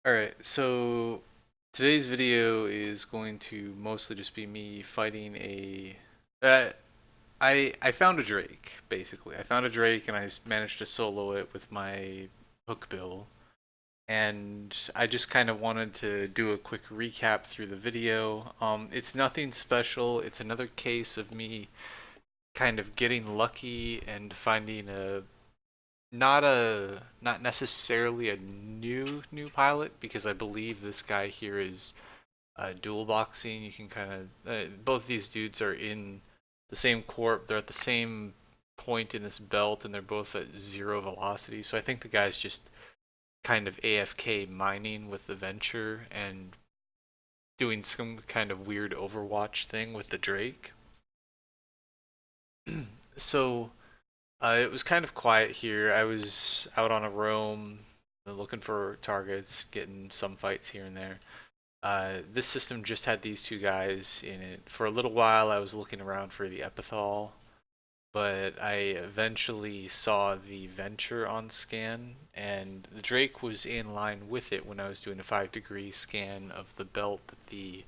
Alright, so today's video is going to mostly just be me fighting a. I found a Drake, basically. I found a Drake and managed to solo it with my Hookbill. And I just kind of wanted to do a quick recap through the video. It's nothing special, it's another case of me kind of getting lucky and finding not necessarily a new pilot because I believe this guy here is dual boxing. You can kind of both these dudes are in the same corp. They're at the same point in this belt, and they're both at zero velocity. So I think the guy's just kind of AFK mining with the Venture and doing some kind of weird Overwatch thing with the Drake. So it was kind of quiet here. I was out on a roam, looking for targets, getting some fights here and there. This system just had these two guys in it. For a little while, I was looking around for the Epithal, but I eventually saw the Venture on scan, and the Drake was in line with it when I was doing a 5-degree scan of the belt that the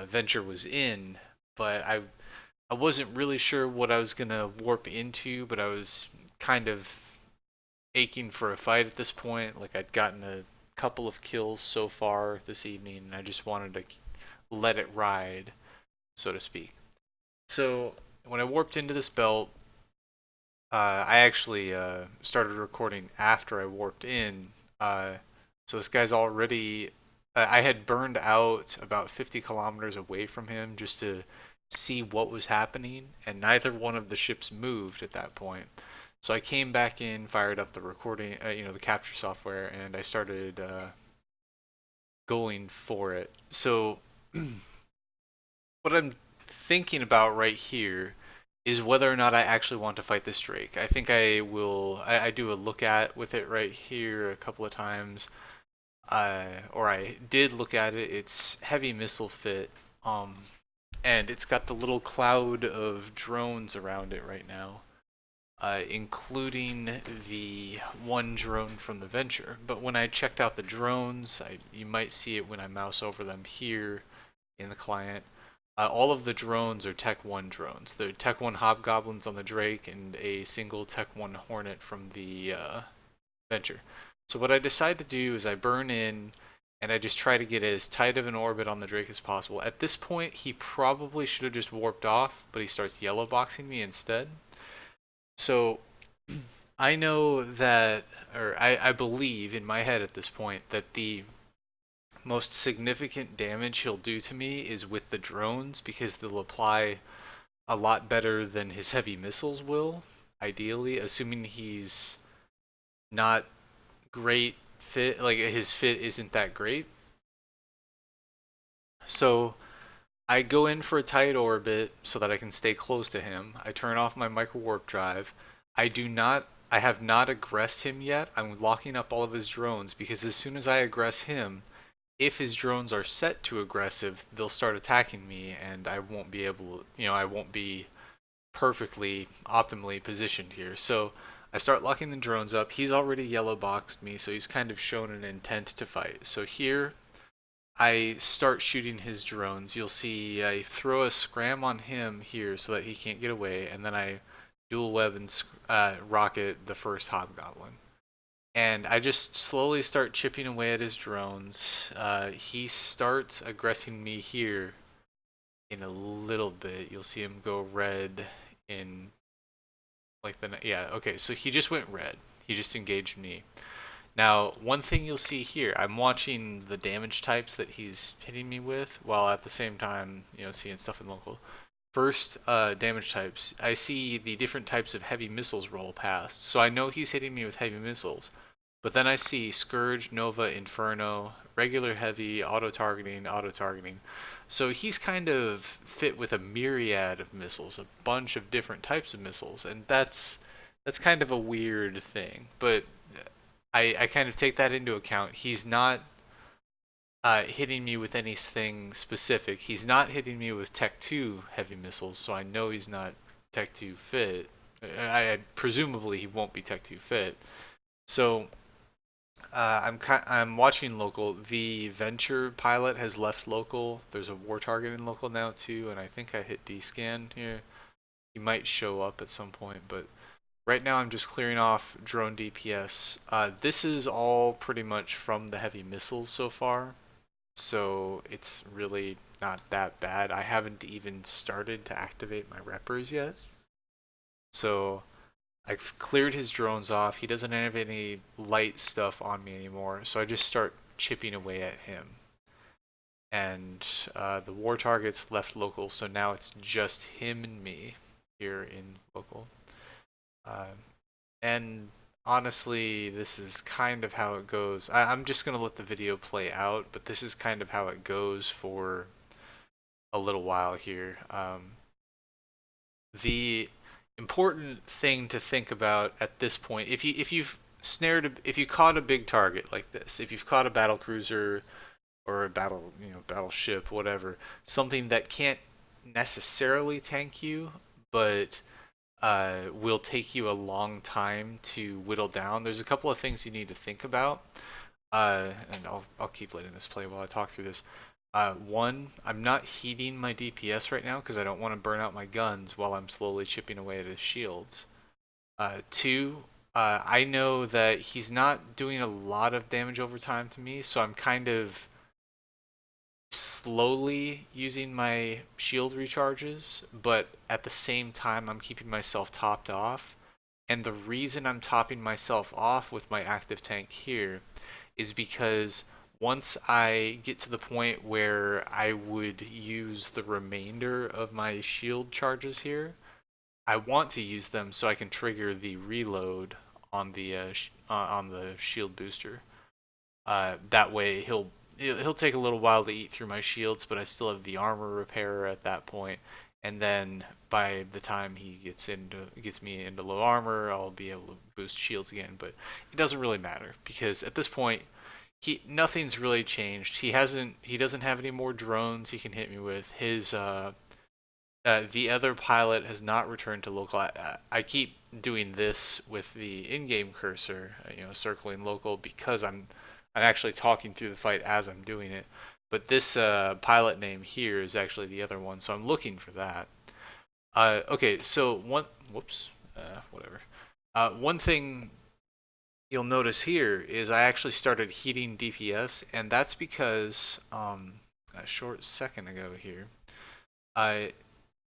Venture was in. But I wasn't really sure what I was gonna warp into, but I was kind of aching for a fight at this point. Like I'd gotten a couple of kills so far this evening, and I just wanted to let it ride, so to speak. So when I warped into this belt, I actually started recording after I warped in. So this guy's already. I had burned out about 50 kilometers away from him just to see what was happening, and neither one of the ships moved at that point. So I came back in, fired up the recording, the capture software, and I started going for it. So what I'm thinking about right here is whether or not I actually want to fight this Drake. I think I will. I do a look at with it right here a couple of times, or I did look at it. It's heavy missile fit, and it's got the little cloud of drones around it right now, including the one drone from the Venture. But when I checked out the drones, you might see it when I mouse over them here in the client. All of the drones are Tech 1 drones. They're Tech 1 Hobgoblins on the Drake and a single Tech 1 Hornet from the Venture. So what I decide to do is I burn in and I just try to get as tight of an orbit on the Drake as possible. At this point, he probably should have just warped off, but he starts yellow boxing me instead. So I know that, or I believe in my head at this point that the most significant damage he'll do to me is with the drones because they'll apply a lot better than his heavy missiles will, ideally, assuming he's not great fit, like his fit isn't that great. So I go in for a tight orbit so that I can stay close to him. I turn off my micro warp drive. I have not aggressed him yet. I'm locking up all of his drones because as soon as I aggress him, if his drones are set to aggressive, they'll start attacking me and I won't be able, I won't be perfectly optimally positioned here. So I start locking the drones up. He's already yellow boxed me, so he's kind of shown an intent to fight. So here I start shooting his drones. You'll see I throw a scram on him here so that he can't get away, and then I dual web and rocket the first Hobgoblin. And I just slowly start chipping away at his drones. He starts aggressing me here in a little bit. You'll see him go red in like yeah, okay, so he just went red. He just engaged me. Now, one thing you'll see here, I'm watching the damage types that he's hitting me with, while at the same time, seeing stuff in local. First, damage types. I see the different types of heavy missiles roll past, so I know he's hitting me with heavy missiles. But then I see Scourge, Nova, Inferno, regular heavy, auto-targeting, auto-targeting. So he's kind of fit with a myriad of missiles, a bunch of different types of missiles, and that's kind of a weird thing. But I kind of take that into account. He's not hitting me with anything specific. He's not hitting me with Tech 2 heavy missiles, so I know he's not Tech 2 fit. Presumably he won't be Tech 2 fit. So I'm watching local. The Venture pilot has left local. There's a war target in local now too, and I think I hit D-scan here. He might show up at some point, but right now I'm just clearing off drone DPS. This is all pretty much from the heavy missiles so far, so it's really not that bad. I haven't even started to activate my reppers yet, so I've cleared his drones off. He doesn't have any light stuff on me anymore, so I just start chipping away at him. And the war target's left local, so now it's just him and me here in local. Uh, and honestly, this is kind of how it goes. I'm just going to let the video play out, but this is kind of how it goes for a little while here. The important thing to think about at this point, if you caught a big target like this, if you've caught a battle cruiser or a battleship, whatever, something that can't necessarily tank you, but will take you a long time to whittle down. There's a couple of things you need to think about, and I'll keep letting this play while I talk through this. One, I'm not heating my DPS right now because I don't want to burn out my guns while I'm slowly chipping away at his shields. Two, I know that he's not doing a lot of damage over time to me, so I'm kind of slowly using my shield recharges, but at the same time I'm keeping myself topped off. And the reason I'm topping myself off with my active tank here is because once I get to the point where I would use the remainder of my shield charges here, I want to use them so I can trigger the reload on the shield booster. That way he'll take a little while to eat through my shields, but I still have the armor repairer at that point. And then by the time he gets me into low armor, I'll be able to boost shields again. But it doesn't really matter because at this point, nothing's really changed. He doesn't have any more drones he can hit me with. The other pilot has not returned to local. I keep doing this with the in-game cursor, circling local because I'm actually talking through the fight as I'm doing it. But this pilot name here is actually the other one, so I'm looking for that. Okay, so whoops, whatever. One thing you'll notice here is I actually started heating DPS, and that's because a short second ago here, I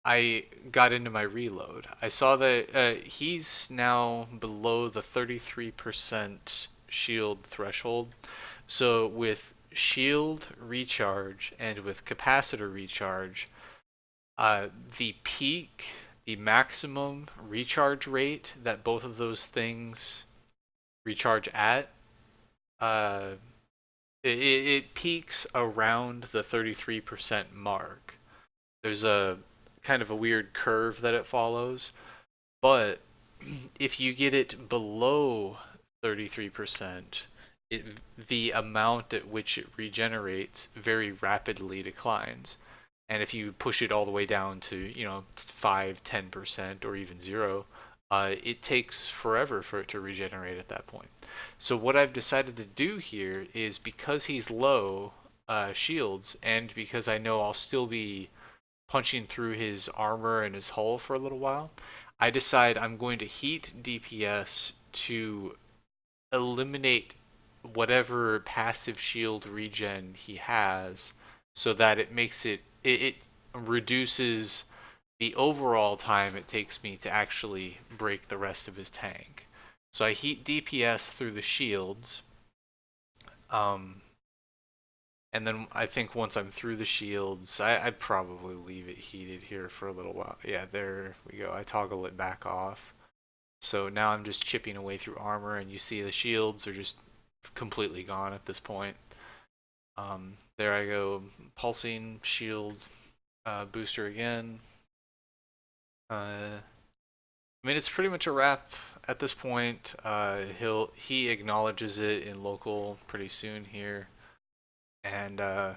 I got into my reload. I saw that he's now below the 33% shield threshold. So with shield recharge and with capacitor recharge, the peak, the maximum recharge rate that both of those things recharge at, uh, it peaks around the 33% mark. There's a kind of a weird curve that it follows, but if you get it below 33%, it, the amount at which it regenerates very rapidly declines. And if you push it all the way down to, 5, 10%, or even 0, it takes forever for it to regenerate at that point. So what I've decided to do here is because he's low shields, and because I know I'll still be punching through his armor and his hull for a little while, I decide I'm going to heat DPS to eliminate whatever passive shield regen he has so that it reduces the overall time it takes me to actually break the rest of his tank. So I heat DPS through the shields, um, and then I think once I'm through the shields, I'd probably leave it heated here for a little while. Yeah, there we go. I toggle it back off. So now I'm just chipping away through armor, and you see the shields are just completely gone at this point. There I go, pulsing shield booster again. I mean, it's pretty much a wrap at this point. He acknowledges it in local pretty soon here, and yeah,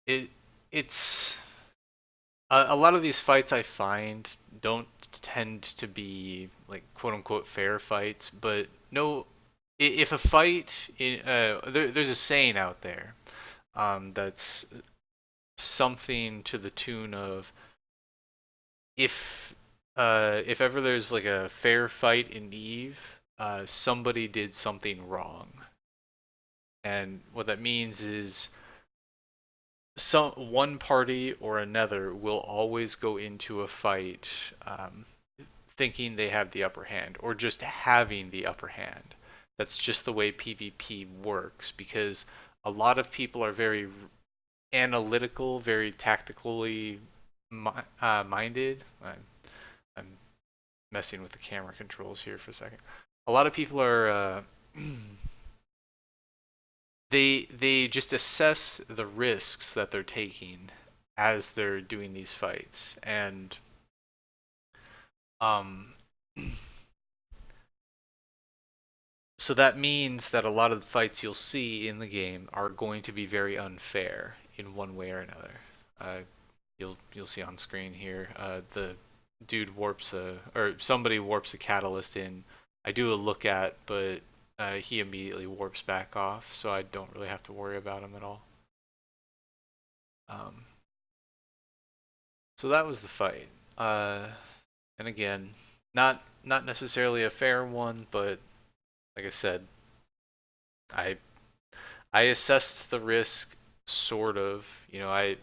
it it's A lot of these fights I find don't tend to be like quote unquote fair fights, but no, if a fight, there's a saying out there that's something to the tune of if if ever there's like a fair fight in Eve, somebody did something wrong, and what that means is some one party or another will always go into a fight um, thinking they have the upper hand or just having the upper hand. That's just the way PvP works because a lot of people are very analytical, very tactically minded. I'm messing with the camera controls here for a second. A lot of people are they just assess the risks that they're taking as they're doing these fights, and um, so that means that a lot of the fights you'll see in the game are going to be very unfair in one way or another. Uh, you'll see on screen here the dude warps a or somebody warps a catalyst in. I do a look at, but he immediately warps back off, so I don't really have to worry about him at all. Um, so that was the fight. And again, not necessarily a fair one, but like I said, I I assessed the risk sort of. You know, I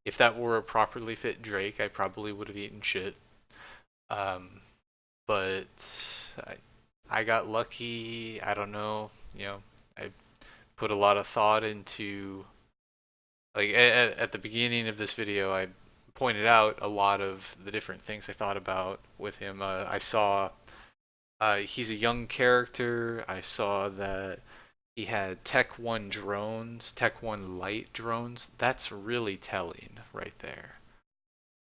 if that were a properly fit Drake, I probably would have eaten shit. Um, but I I got lucky. I don't know. You know, I put a lot of thought into like at the beginning of this video, I pointed out a lot of the different things I thought about with him. I saw he's a young character. I saw that he had Tech 1 drones, Tech 1 light drones. That's really telling right there.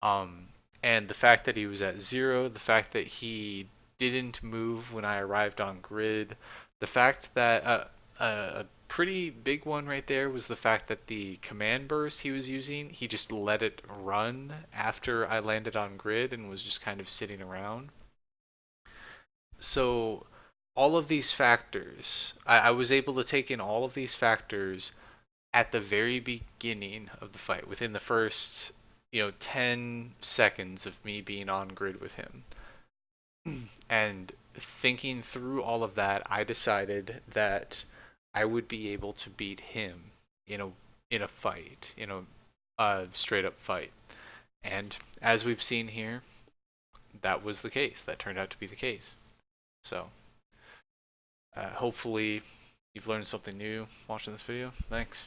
Um, and the fact that he was at 0, the fact that he didn't move when I arrived on grid, the fact that a pretty big one right there was the fact that the command burst he was using, he just let it run after I landed on grid and was just kind of sitting around. So all of these factors, I was able to take in all of these factors at the very beginning of the fight, within the first, 10 seconds of me being on grid with him. And thinking through all of that, I decided that I would be able to beat him in a fight, a straight up fight. And as we've seen here, that was the case. That turned out to be the case. So, hopefully you've learned something new watching this video. Thanks.